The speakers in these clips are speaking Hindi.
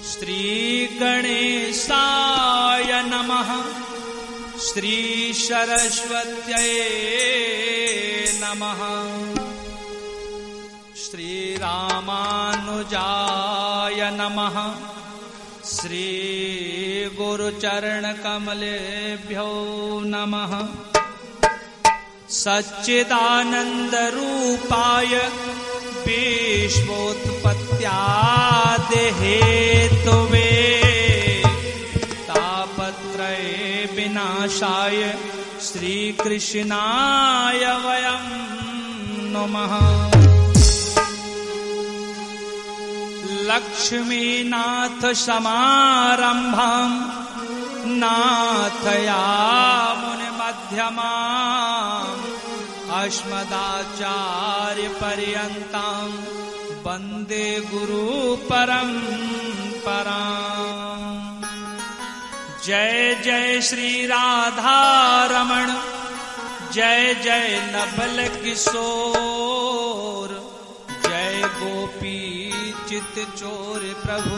श्री गणेशाय नमः। श्री सरस्वत्यै नमः। श्री रामानुजाय नमः। श्री गुरुचरण कमलेभ्यो नमः। सच्चिदानंद रूपाय विश्वोत्पत्त्यादि हेतवे तापत्रय विनाशाय श्रीकृष्णाय वयं नमः। लक्ष्मीनाथ समारंभां नाथयामुनि मध्यमाम् अस्मदाचार्य पर्यन्तां वन्दे गुरु परम्पराम्। जय जय श्री राधा रमण, जय जय नवल किशोर, जय गोपी चित चोर प्रभु,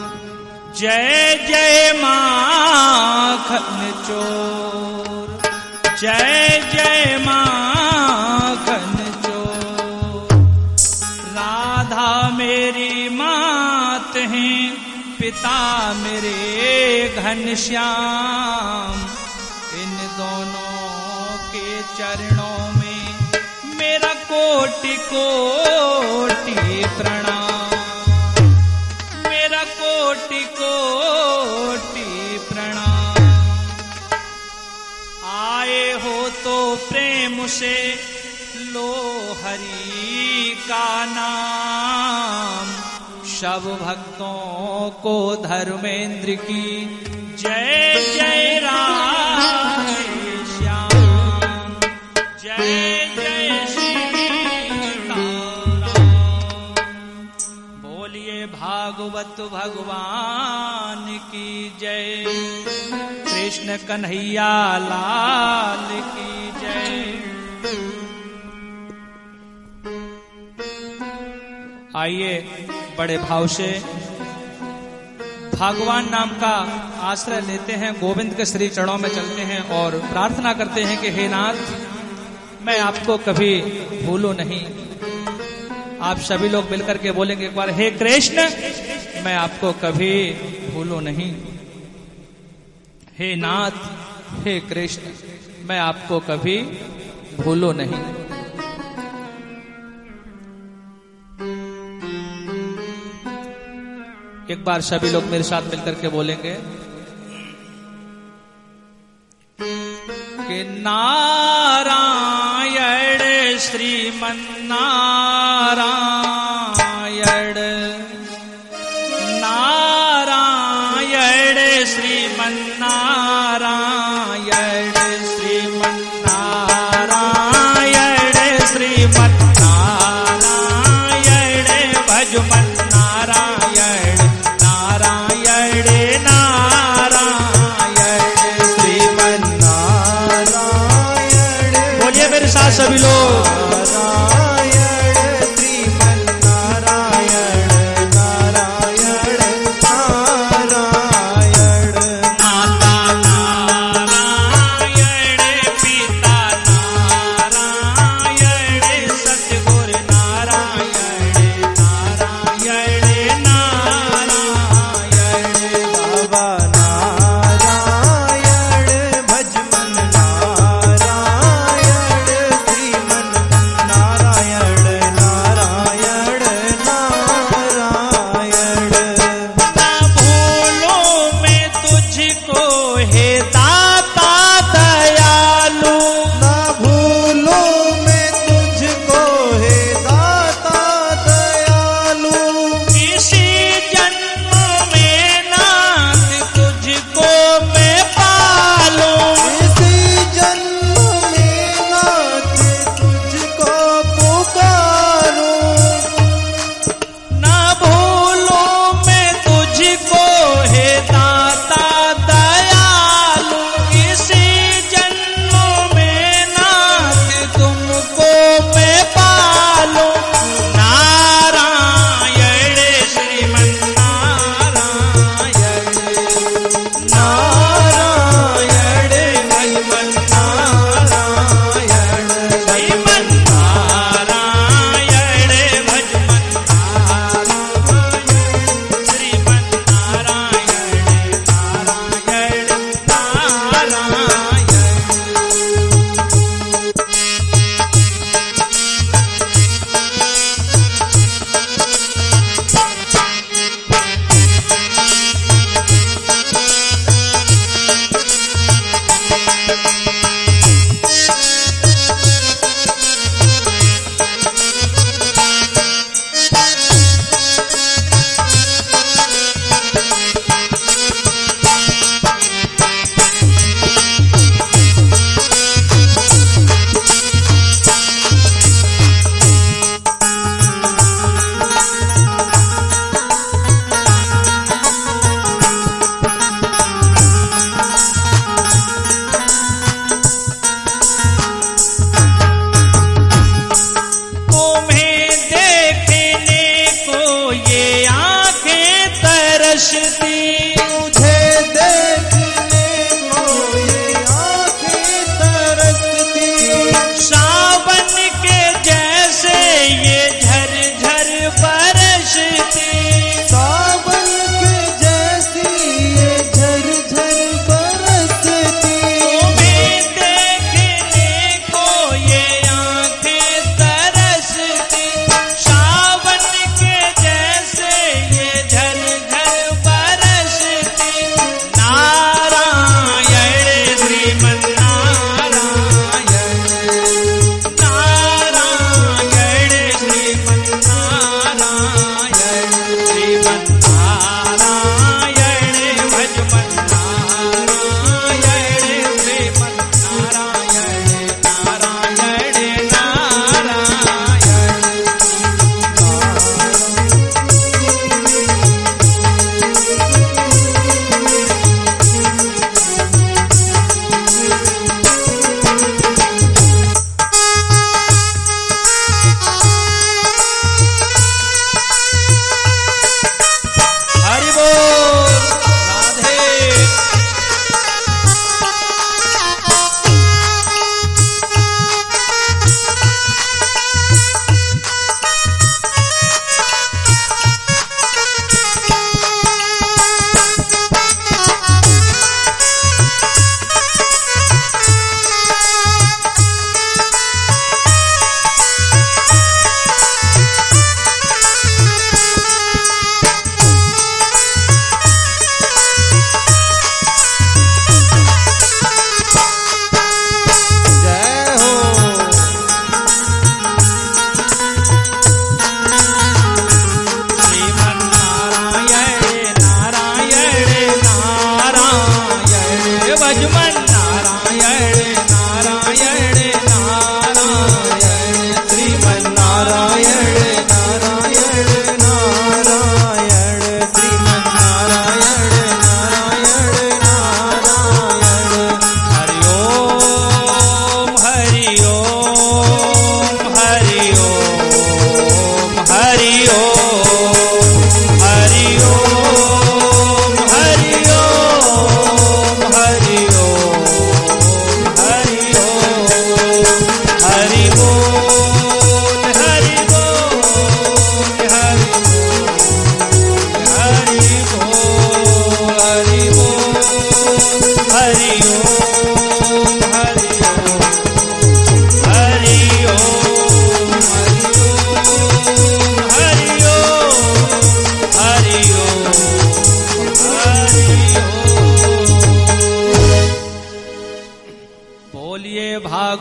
जय जय माखन चोर, जय जय माखन चोर। राधा मेरी मात है, पिता मेरे घनश्याम। इन दोनों के चरणों में मेरा कोटि कोटि प्रणाम, मेरा कोटि कोटि प्रणाम। आए हो तो प्रेम से लो हरि का नाम। सब भक्तों को धर्मेंद्र की जय जय राधे श्याम, जय जय सीताराम। बोलिए भागवत भगवान की जय, कृष्ण कन्हैया लाल की जय। आइए बड़े भाव से भगवान नाम का आश्रय लेते हैं, गोविंद के श्री चरणों में चलते हैं और प्रार्थना करते हैं कि हे नाथ, मैं आपको कभी भूलूं नहीं। आप सभी लोग मिलकर के बोलेंगे एक बार, हे कृष्ण, मैं आपको कभी भूलूं नहीं। हे नाथ, हे कृष्ण, मैं आपको कभी भूलूं नहीं। एक बार सभी लोग मेरे साथ मिलकर के बोलेंगे कि नारायण श्रीमन्नारायण, नारायण श्रीमन्नारायण, श्रीमन्नारायण श्रीमन्नारायण, भजमन नारायण, नारायण नारायण श्रीमन्नारायण। बोलिए मेरे साथ सभी लोग, नारायण श्रीमन्नारायण।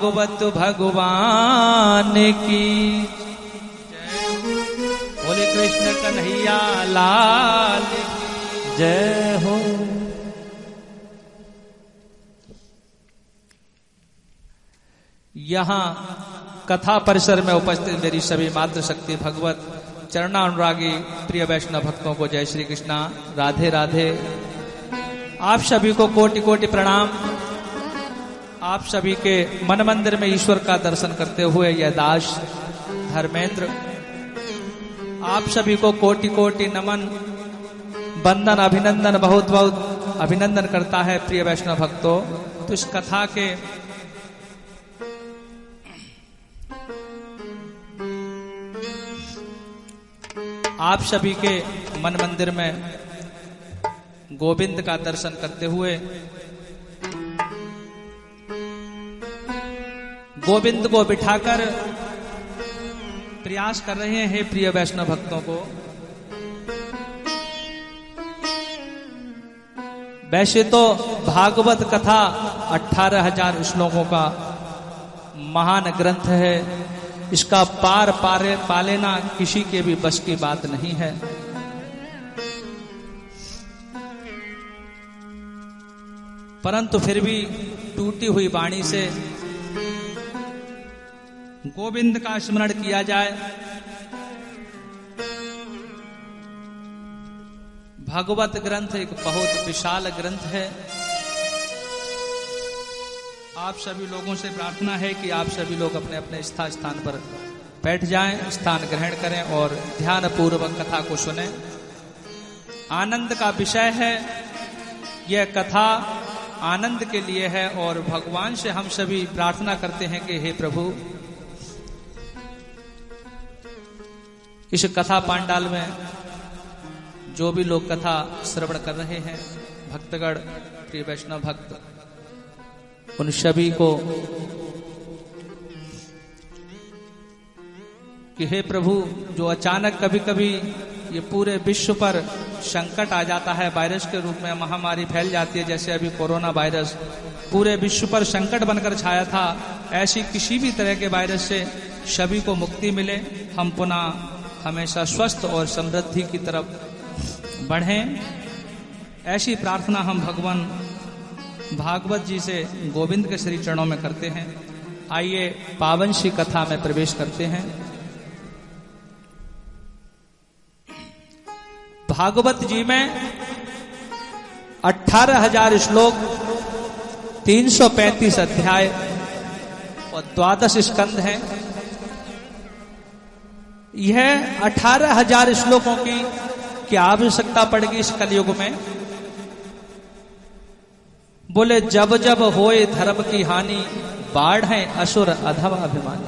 भागवत भगवान की बोले कृष्ण कन्हैया लाल की जय हो। यहाँ कथा परिसर में उपस्थित मेरी सभी मातृशक्ति भगवत चरणानुरागी प्रिय वैष्णव भक्तों को जय श्री कृष्णा, राधे राधे। आप सभी को कोटि कोटि प्रणाम। आप सभी के मन मंदिर में ईश्वर का दर्शन करते हुए यह दास धर्मेंद्र आप सभी को कोटि कोटि नमन, वंदन, अभिनंदन, बहुत बहुत अभिनंदन करता है प्रिय वैष्णव भक्तों। तो इस कथा के आप सभी के मन मंदिर में गोविंद का दर्शन करते हुए गोविंद को बिठाकर प्रयास कर रहे हैं प्रिय वैष्णव भक्तों को। वैसे तो भागवत कथा 18,000 श्लोकों का महान ग्रंथ है। इसका पार पा लेना किसी के भी बस की बात नहीं है। परंतु फिर भी टूटी हुई वाणी से गोविंद का स्मरण किया जाए। भागवत ग्रंथ एक बहुत विशाल ग्रंथ है। आप सभी लोगों से प्रार्थना है कि आप सभी लोग अपने अपने स्थान पर बैठ जाएं, स्थान ग्रहण करें और ध्यान पूर्वक कथा को सुनें। आनंद का विषय है। यह कथा आनंद के लिए है और भगवान से हम सभी प्रार्थना करते हैं कि हे प्रभु, इस कथा पांडाल में जो भी लोग कथा श्रवण कर रहे हैं, भक्तगण, प्रिय वैष्णव भक्त, उन सभी को कि हे प्रभु, जो अचानक कभी कभी ये पूरे विश्व पर संकट आ जाता है, वायरस के रूप में महामारी फैल जाती है, जैसे अभी कोरोना वायरस पूरे विश्व पर संकट बनकर छाया था, ऐसी किसी भी तरह के वायरस से सभी को मुक्ति मिले, हम पुनः हमेशा स्वस्थ और समृद्धि की तरफ बढ़ें। ऐसी प्रार्थना हम भगवान भागवत जी से गोविंद के श्री चरणों में करते हैं। आइए पावन सी कथा में प्रवेश करते हैं। भागवत जी में 18,000 श्लोक, 335 अध्याय और 12 स्कंद हैं। यह 18,000 श्लोकों की क्या आवश्यकता पड़ेगी इस कलयुग में? बोले जब जब होए धर्म की हानि, बाढ़ है असुर अधम अभिमानी।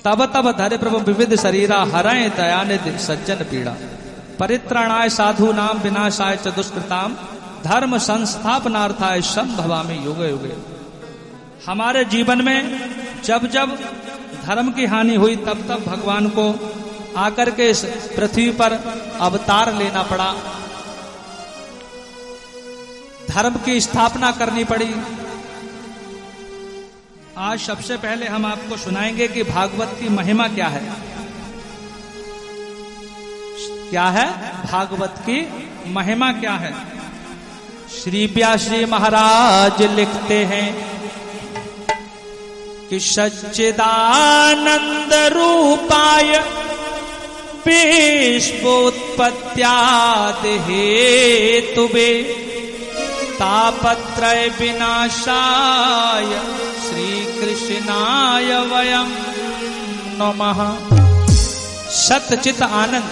तब तब धरे प्रभु विविध शरीरा, हरय दयानिधि सज्जन पीड़ा। परित्राणाय साधु नाम, विनाशाय च दुष्कृताम, धर्म संस्थापनार्थाय संभवामि युगे युगे। हमारे जीवन में जब जब धर्म की हानि हुई, तब तब भगवान को आकर के इस पृथ्वी पर अवतार लेना पड़ा, धर्म की स्थापना करनी पड़ी। आज सबसे पहले हम आपको सुनाएंगे कि भागवत की महिमा क्या है। क्या है भागवत की महिमा क्या है? श्री व्यास जी महाराज लिखते हैं कि सच्चिदानंद रूपाय विश्वोत्पत्त्यादि हेतुवे, तापत्रय विनाशाय श्री कृष्णाय वयम नमः। सतचित आनंद।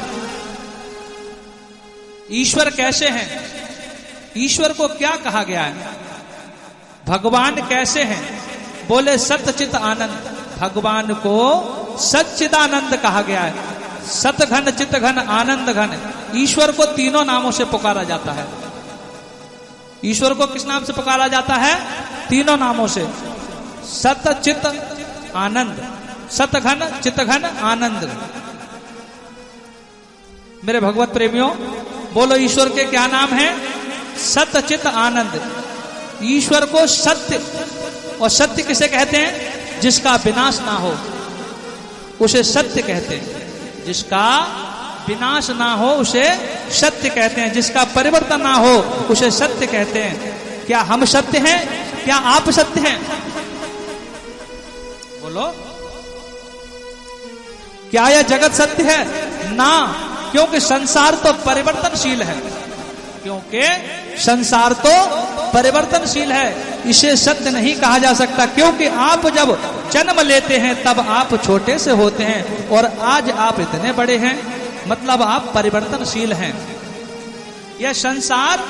ईश्वर कैसे हैं? ईश्वर को क्या कहा गया है? भगवान कैसे हैं? बोले सतचित आनंद। भगवान को सच्चिदानंद कहा गया है। सतघन, चितघन, आनंद घन। ईश्वर को तीनों नामों से पुकारा जाता है। ईश्वर को किस नाम से पुकारा जाता है? तीनों नामों से। सत चित आनंद। सतघन, चितघन, आनंद। मेरे भगवत प्रेमियों, बोलो ईश्वर के क्या नाम है? सत चित आनंद। ईश्वर को सत्य और सत्य किसे कहते हैं? जिसका विनाश ना हो उसे सत्य कहते हैं। जिसका विनाश ना हो उसे सत्य कहते हैं। जिसका परिवर्तन ना हो उसे सत्य कहते हैं। क्या हम सत्य हैं? क्या आप सत्य हैं? बोलो, क्या यह जगत सत्य है? ना, क्योंकि संसार तो परिवर्तनशील है। क्योंकि संसार तो परिवर्तनशील है, इसे सत्य नहीं कहा जा सकता। क्योंकि आप जब जन्म लेते हैं तब आप छोटे से होते हैं और आज आप इतने बड़े हैं, मतलब आप परिवर्तनशील हैं। यह संसार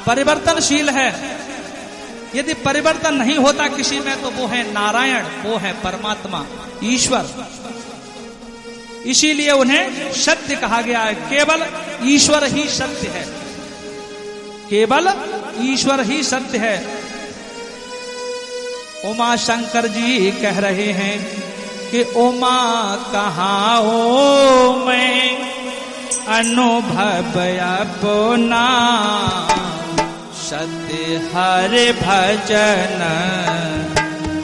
परिवर्तनशील है। यदि परिवर्तन नहीं होता किसी में तो वो है नारायण, वो है परमात्मा, ईश्वर। इसीलिए उन्हें सत्य कहा गया है। केवल ईश्वर ही सत्य है, केवल ईश्वर ही सत्य है। उमा शंकर जी कह रहे हैं कि उमा कहाँ हो मैं अनुभव अपना, सत्य हरि भजन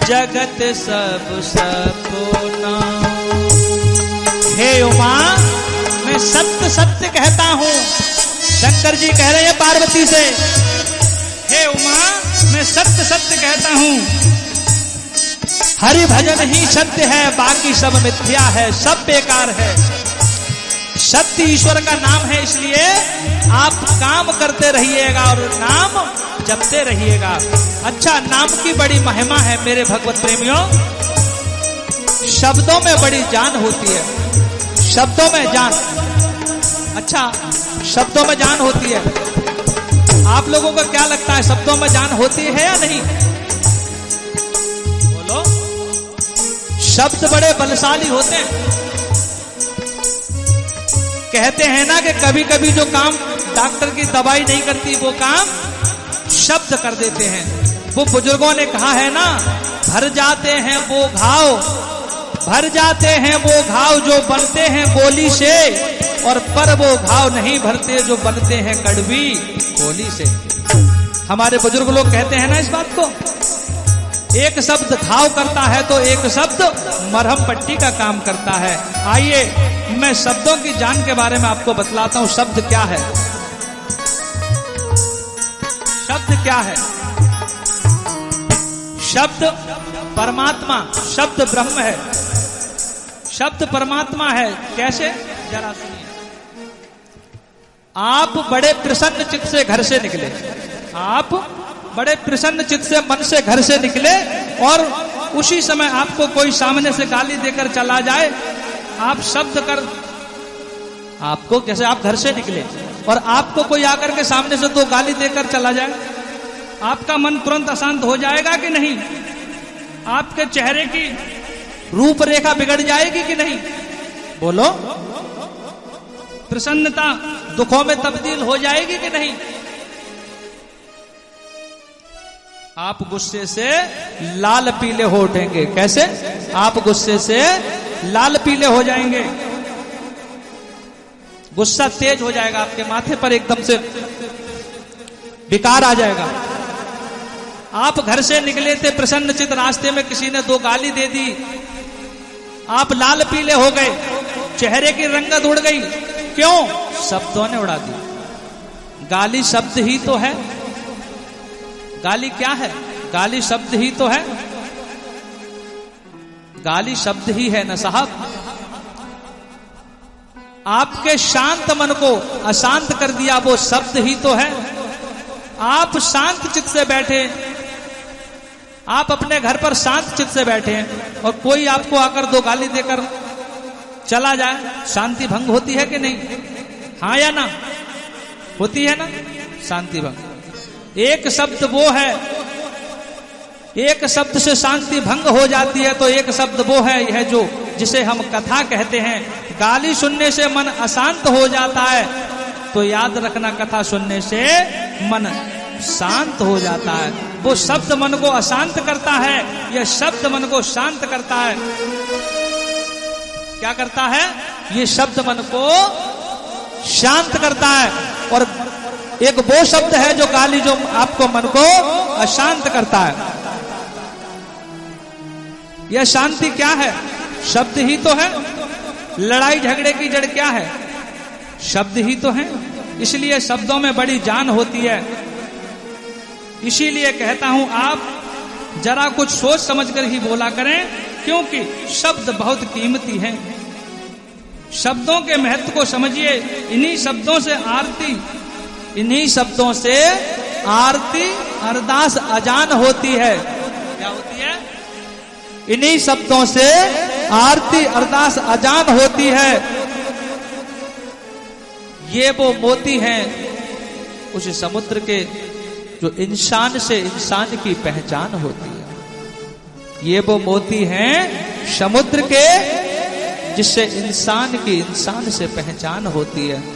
जगत सब सपना। हे उमा, मैं सत्य सत्य कहता हूँ। शंकर जी कह रहे हैं पार्वती से, हे उमा, मैं सत्य सत्य कहता हूँ। हरि भजन ही सत्य है, बाकी सब मिथ्या है, सब बेकार है। सत्य ईश्वर का नाम है, इसलिए आप काम करते रहिएगा और नाम जपते रहिएगा। अच्छा, नाम की बड़ी महिमा है मेरे भगवत प्रेमियों। शब्दों में बड़ी जान होती है, शब्दों में जान। अच्छा, शब्दों में जान होती है। आप लोगों को क्या लगता है, शब्दों में जान होती है या नहीं? बोलो। शब्द बड़े बलशाली होते हैं। कहते हैं ना कि कभी कभी जो काम डॉक्टर की दवाई नहीं करती वो काम शब्द कर देते हैं। वो बुजुर्गों ने कहा है ना, भर जाते हैं वो घाव, भर जाते हैं वो घाव जो बनते हैं गोली से, और पर वो घाव नहीं भरते जो बनते हैं कड़वी गोली से। हमारे बुजुर्ग लोग कहते हैं ना इस बात को। एक शब्द घाव करता है तो एक शब्द मरहम पट्टी का काम करता है। आइए मैं शब्दों की जान के बारे में आपको बतलाता हूं। शब्द क्या है? शब्द क्या है? शब्द परमात्मा, शब्द ब्रह्म है, शब्द परमात्मा है। कैसे? जरा सुनिए। आप बड़े प्रसन्न चित्त से घर से निकले, आप बड़े प्रसन्न चित्त से मन से घर से निकले, और उसी समय आपको कोई सामने से गाली देकर चला जाए, आप शब्द कर, आपको जैसे आप घर से निकले और आपको कोई आकर के सामने से 2 गाली देकर चला जाए, आपका मन तुरंत अशांत हो जाएगा कि नहीं? आपके चेहरे की रूपरेखा बिगड़ जाएगी कि नहीं? बोलो। प्रसन्नता दुखों में तब्दील हो जाएगी कि नहीं? आप गुस्से से लाल पीले हो उठेंगे। कैसे? आप गुस्से से लाल पीले हो जाएंगे, गुस्सा तेज हो जाएगा, आपके माथे पर एकदम से विकार आ जाएगा। आप घर से निकले थे प्रसन्नचित, रास्ते में किसी ने 2 गाली दे दी, आप लाल पीले हो गए, चेहरे की रंगत उड़ गई। क्यों? शब्दों ने उड़ा दी। गाली शब्द ही तो है। गाली क्या है? गाली शब्द ही तो है। गाली शब्द ही है ना साहब। आपके शांत मन को अशांत कर दिया वो शब्द ही तो है। आप शांत चित्त से बैठे, आप अपने घर पर शांत चित्त से बैठे हैं और कोई आपको आकर 2 गाली देकर चला जाए, शांति भंग होती है कि नहीं? हाँ या ना? होती है ना शांति भंग। एक शब्द वो है, एक शब्द से शांति भंग हो जाती है, तो एक शब्द वो है यह जो जिसे हम कथा कहते हैं। गाली सुनने से मन अशांत हो जाता है, तो याद रखना कथा सुनने से मन शांत हो जाता है। वो शब्द मन को अशांत करता है, यह शब्द मन को शांत करता है। क्या करता है? ये शब्द मन को शांत करता है। और एक वो शब्द है जो गाली, जो आपको मन को अशांत करता है। यह शांति क्या है? शब्द ही तो है। लड़ाई झगड़े की जड़ क्या है? शब्द ही तो है। इसलिए शब्दों में बड़ी जान होती है। इसीलिए कहता हूं आप जरा कुछ सोच समझकर ही बोला करें, क्योंकि शब्द बहुत कीमती हैं। शब्दों के महत्व को समझिए। इन्हीं शब्दों से आरती, इन्हीं शब्दों से आरती अरदास अजान होती है। क्या होती है? इन्हीं शब्दों से आरती अरदास अजान होती है। ये वो मोती हैं उस समुद्र के जो इंसान से इंसान की पहचान होती है। ये वो मोती हैं समुद्र के जिससे इंसान की इंसान से पहचान होती है।